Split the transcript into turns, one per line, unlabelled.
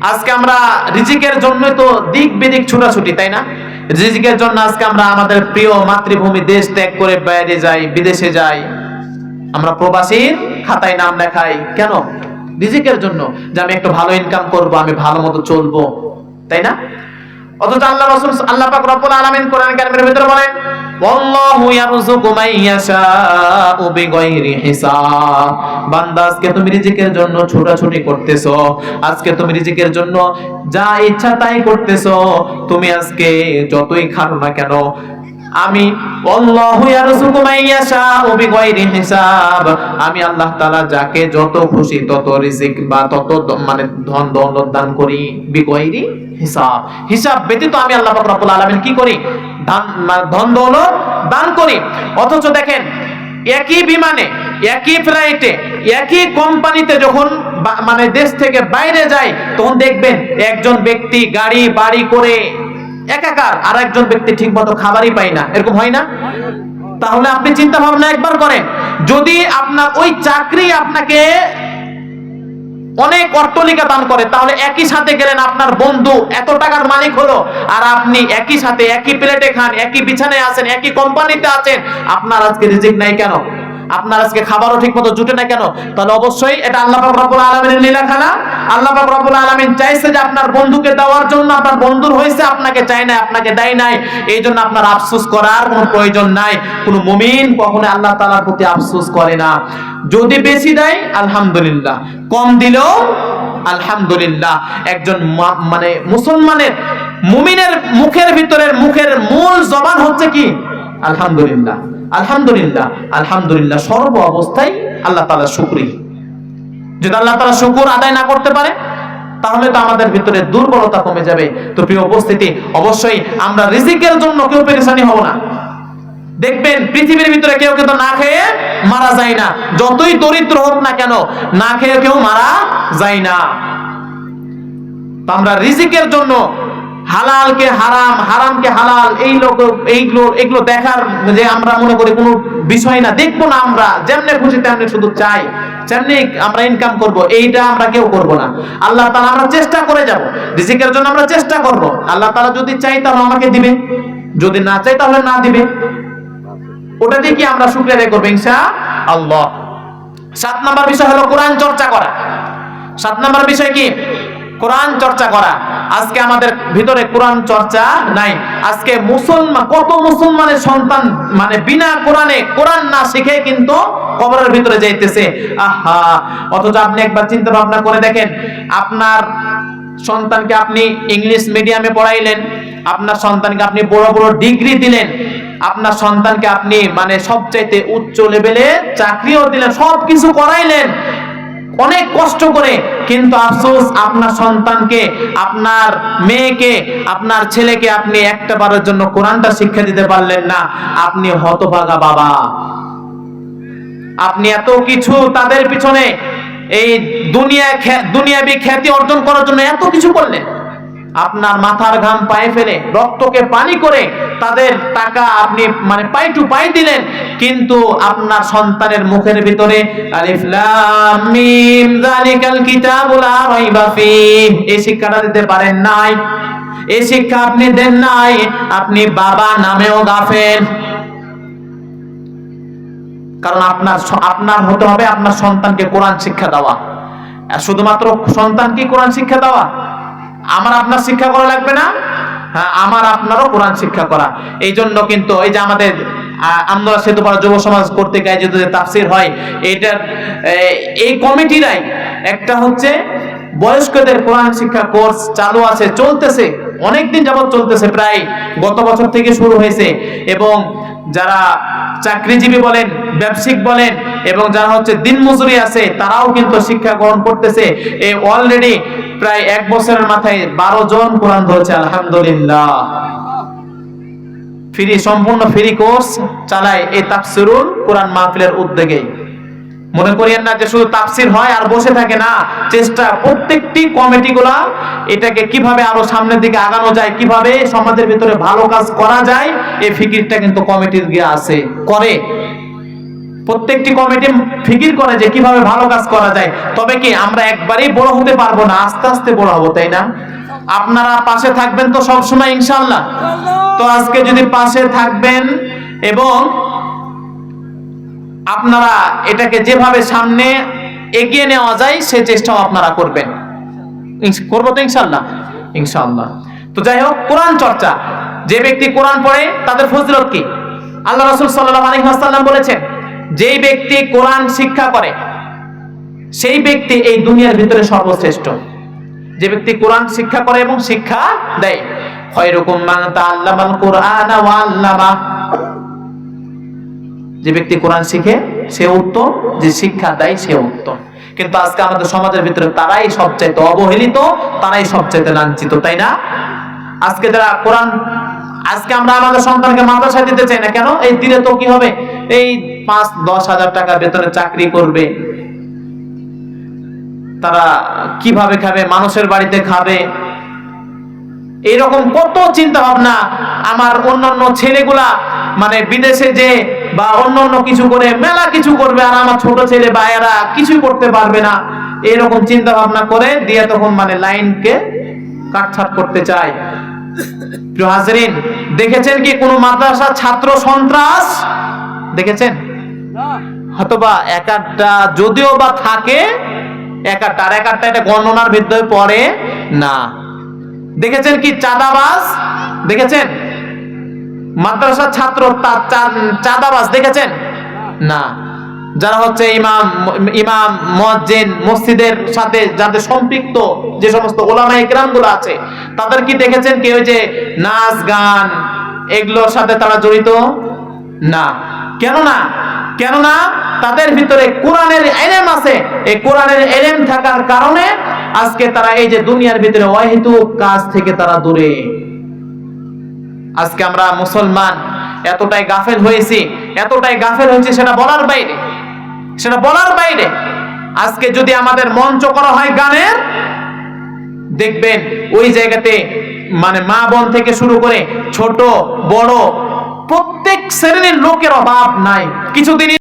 আজকে আমরা রিজিকের জন্য তো দিক বিদিক ছুটাছুটি, তাই না? রিজিকের জন্য আজকে আমরা আমাদের প্রিয় মাতৃভূমি দেশ ত্যাগ করে বাইরে যাই, বিদেশে যাই, আমরা প্রবাসীর খাতায় নাম লেখাই। কেন? রিজিকের জন্য, যে আমি একটু ভালো ইনকাম করব, আমি ভালো মতো চলবো, তাই না? অথচ আল্লাহ রাসূল আল্লাহ পাক রব্বুল আলামিন কোরআন কারীমের ভিতরে বলেন, ওয়াল্লাহু ইয়ারযুকু মান ইয়াশাউ বিগাইরি হিসাব। বান্দা, আজকে তুমি রিজিকের জন্য ছোটাছুটি করতেছো, আজকে তুমি রিজিকের জন্য যা ইচ্ছা তাই করতেছো, তুমি আজকে যতই খাও না কেন, আমি আল্লাহু ইয়ারযুকু মান ইয়াশাউ বিগাইরি হিসাব, আমি আল্লাহ তাআলা যাকে যত খুশি তত রিজিক বা তত মানে ধন দৌলত দান করি, বিগাইরি হিসাব, হিসাব ব্যতীত আমি আল্লাহ পাক রব্বুল আলামিন কি করি? ধন দৌলত দান করি। অথচ দেখেন, একই বিমানে, একই ফ্লাইটে, একই কোম্পানিতে যখন মানে দেশ থেকে বাইরে যায়, তখন দেখবেন একজন ব্যক্তি গাড়ি বাড়ি করে একাকার, আর একজন ব্যক্তি ঠিক মতো খাবারই পায় না, এরকম হয় না? তাহলে আপনি চিন্তা ভাবনা একবার করেন, যদি আপনার ওই চাকরি আপনাকে অনেক অট্টালিকা দান করে, তাহলে একই সাথে গেলেন, আপনার বন্ধু এত টাকার মালিক হলো, আর আপনি একই সাথে একই প্লেটে খান, একই বিছানায় আছেন, একই কোম্পানিতে আছেন, আপনার আজকে রিজিক নাই কেন? আপনার আজকে খাবারও ঠিকমতো জুটে না কেন? তাহলে অবশ্যই এটা আল্লাহ পাক রব্বুল আলামিনের লীলাখানা। আল্লাহ পাক রব্বুল আলামিন চাইছে যে আপনার বন্ধুকে দেওয়ার জন্য, আপনার বন্ধুর হয়েছে, আপনাকে চাই না, আপনাকে দেয় নাই, এই জন্য আপনার আফসোস করার কোনো প্রয়োজন নাই। কোনো মুমিন কখনো আল্লাহ তাআলার প্রতি আফসোস করে না। যদি বেশি দেয় আলহামদুলিল্লাহ, কম দিলেও আলহামদুলিল্লাহ। একজন মানে মুসলমানের, মুমিনের মুখের ভিতরের মুখের মূল জবান হচ্ছে কি? আলহামদুলিল্লাহ, আলহামদুলিল্লাহ, আলহামদুলিল্লাহ। সর্ব অবস্থায় আল্লাহ তাআলার শুকরিয়া। যদি আল্লাহ তাআলা শুকর আদায় না করতে পারে, তাহলে তো আমাদের ভিতরে দুর্বলতা কমে যাবে। তো প্রিয় উপস্থিতি, অবশ্যই আমরা রিজিকের জন্য কেউ পেরেশানি হব না। দেখবেন পৃথিবীর ভিতরে কেউ কিন্তু না খেয়ে মারা যায় না, যতই দরিদ্র হোক না কেন, না খেয়ে কেউ মারা যায় না। তো আমরা রিজিকের জন্য হালালকে হারাম, হারামকে হালাল, এইগুলো দেখার যে আমরা মনে করি কোনো বিষয় না, দেখবো না, আমরা যেমনে খুশি তেমনি শুধু চাই, যেমনি আমরা ইনকাম করব, এইটা আমরা কেউ করব না। আল্লাহ তাআলা, আমরা চেষ্টা করে যাব, রিজিকের জন্য আমরা চেষ্টা করব। আল্লাহ তাআলা যদি চাই তাহলে আমাকে দিবে, যদি না চাই তাহলে না দিবে। ওটা দিয়ে কি আমরা শুকরিয়া আদায় করব ইনশাআল্লাহ। 7 নাম্বার বিষয় হলো কোরআন চর্চা করা। 7 নাম্বার বিষয় কি? কোরআন চর্চা করা। আজকে আমাদের ভিতরে কোরআন চর্চা নাই। আজকে মুসলমান, কত মুসলমানের সন্তান মানে বিনা কোরআনে, কোরআন না শিখে কিন্তু কবরের ভিতরে যাইতেছে। আহা! অথচ আপনি একবার চিন্তা ভাবনা করে দেখেন, আপনার সন্তানকে আপনি ইংলিশ মিডিয়ামে পড়াইলেন, আপনার সন্তানকে আপনি বড় বড় ডিগ্রি দিলেন, আপনার সন্তানকে আপনি মানে সবচাইতে উচ্চ লেভেলে চাকরিও দিলেন, সবকিছু করাইলেন অনেক কষ্ট করে, কিন্তু আফসোস আপনার সন্তানকে, আপনার মেয়েকে, আপনার ছেলেকে আপনি একটা বারের জন্য কোরআনটা শিক্ষা দিতে পারলেন না। আপনি হতভাগা বাবা। আপনি এত কিছু তাদের পিছনে, এই দুনিয়াবি খ্যাতি অর্জন করার জন্য এত কিছু করলেন, আপনার মাথার ঘাম পায়ে ফেলে, রক্তকে পানি করে তাদের টাকা আপনি মানে পাই টু পাই দিলেন, কিন্তু আপনার সন্তানের মুখের ভিতরে আলিফ লাম মিম যালিকাল কিতাবু লা রাইবা ফীহ, এই শিক্ষাটা দিতে পারেন নাই, এই শিক্ষা আপনি দেন নাই। আপনি বাবা নামেও গাফেল। কারণ আপনার হতে হবে আপনার সন্তানকে কোরআন শিক্ষা দেওয়া। শুধুমাত্র সন্তানকে কোরআন শিক্ষা দেওয়া, আমার আপনার শিক্ষা করা লাগবে না? হ্যাঁ, আমার আপনারও কোরআন শিক্ষা করা। এই জন্য কিন্তু এই যে আমাদের আমরা সেতুপাড়া যুব সমাজ কর্তৃক আয়োজিত যে তাফসীর হয়, এটার এই কমিটিরাই একটা হচ্ছে বয়স্কদের কোরআন শিক্ষা কোর্স চালু আছে, চলতেছে, অনেকদিন যাবত চলতেছে, প্রায় গত বছর থেকে শুরু হয়েছে। এবং যারা চাকরিজীবী বলেন, ব্যবসায়িক বলেন, এবং যারা হচ্ছে দিনমজুরি আছে, তারাও কিন্তু শিক্ষা গ্রহণ করতেছে। এই অলরেডি প্রায় 1 বছরের মাথায় 12 জন কোরআন ধরেছে, আলহামদুলিল্লাহ। ফ্রি, সম্পূর্ণ ফ্রি কোর্স চালায় এই তাফসীরুল কোরআন মাহফিলের উদ্যোগে। মনে করিয়েন না যে শুধু তাফসীর হয় আর বসে থাকে, না, চেষ্টা প্রত্যেকটি কমিটিগুলা এটাকে কিভাবে আরো সামনের দিকে আগানো যায়, কিভাবে সমাজের ভিতরে ভালো কাজ করা যায়, এই ফিকিরটা কিন্তু কমিটির গিয়ে আছে, করে। প্রত্যেকটি কমিটি ফিকির করে যে কিভাবে ভালো কাজ করা যায়। তবে কি আমরা একবারেই বড় হতে পারবো না, আস্তে আস্তে বড় হবো, তাই না? আপনারা পাশে থাকবেন তো সব সময় ইনশাআল্লাহ। তো আজকে যদি পাশে থাকবেন এবং আপনারা এটাকে যেভাবে সামনে এগিয়ে নেওয়া যায় সে চেষ্টাও আপনারা করবেন, করবো তো ইনশাআল্লাহ, ইনশাআল্লাহ। তো যাই হোক, কোরআন চর্চা, যে ব্যক্তি কোরআন পড়ে তাদের ফজিলত কি? আল্লাহ রাসূল সাল্লাল্লাহু আলাইহি ওয়াসাল্লাম বলেছেন, যেই ব্যক্তি কোরআন শিক্ষা করে সেই ব্যক্তি এই দুনিয়ার ভিতরে সর্বশ্রেষ্ঠ। যে ব্যক্তি কোরআন শিক্ষা করে এবং শিক্ষা দেয়, খায়রুকুম মান তাআল্লামাল কুরআনা ওয়া আল্লামা। যে ব্যক্তি কোরআন শিখে সে উত্তম, যে শিক্ষা দেয় সে উত্তম। কিন্তু আজকে আমাদের সমাজের ভিতরে তারাই সবচাইতে অবহেলিত, তারাই সবচাইতে লাঞ্ছিত, তাই না? আজকে যারা কোরআন, আজকে আমরা আমাদের সন্তানকে মাদ্রাসায় দিতে চাই না কেন? এই দিলে তো কি হবে, এই 5-10 হাজার টাকা বেতনে চাকরি করবে, তারা কিভাবে খাবে, মানুষের বাড়িতে খাবে, এইরকম কত চিন্তা ভাবনা। আমার অন্যান্য ছেলেগুলা মানে বিদেশে যে বা অন্যান্য কিছু করে মেলা কিছু করবে, আর আমার ছোট ছেলে ভাইয়েরা কিছুই করতে পারবে না, এরকম চিন্তা ভাবনা করে দিয়ে তখন মানে লাইনকে কাটছাট করতে চায়। প্রিয় হাজরিন, দেখেছেন কি কোন মাদ্রাসা ছাত্র সন্ত্রাস দেখেছেন? হয়তোবা এক একটা, যদিও বা থাকে এক একটা, আর এক একটা এটা গণনার ভিতরে পড়ে না। দেখেছেন কি চাঁদাবাজ দেখেছেন? মাদ্রাসা ছাত্র চাঁদাবাজ দেখেছেন? না। যারা হচ্ছে ইমাম মুয়াজ্জিন, মসজিদের সাথে যাদের সম্পৃক্ত যে সমস্ত ওলামায়ে কেরাম গুলো আছে, তাদের কি দেখেছেন কি ওই যে নাচ গান এগুলোর সাথে তারা জড়িত না? কেন না? কেননা তাদের ভিতরে কোরআনের ইলম আছে। এই কোরআনের ইলম থাকার কারণে আজকে তারা এই যে দুনিয়ার ভিতরে অহেতুক কাজ থেকে তারা দূরে। আজকে আমরা মুসলমান এতটাই গাফেল হয়েছি, এতটাই গাফেল হয়েছি, সেটা বলার বাইরে, সেটা বলার বাইরে। আজকে যদি আমাদের মঞ্চ করা হয় গানের, দেখবেন ওই জায়গাতে মানে মা বোন থেকে শুরু করে ছোট বড় প্রত্যেক শ্রেণীর লোকের অভাব নাই। কিছুদিন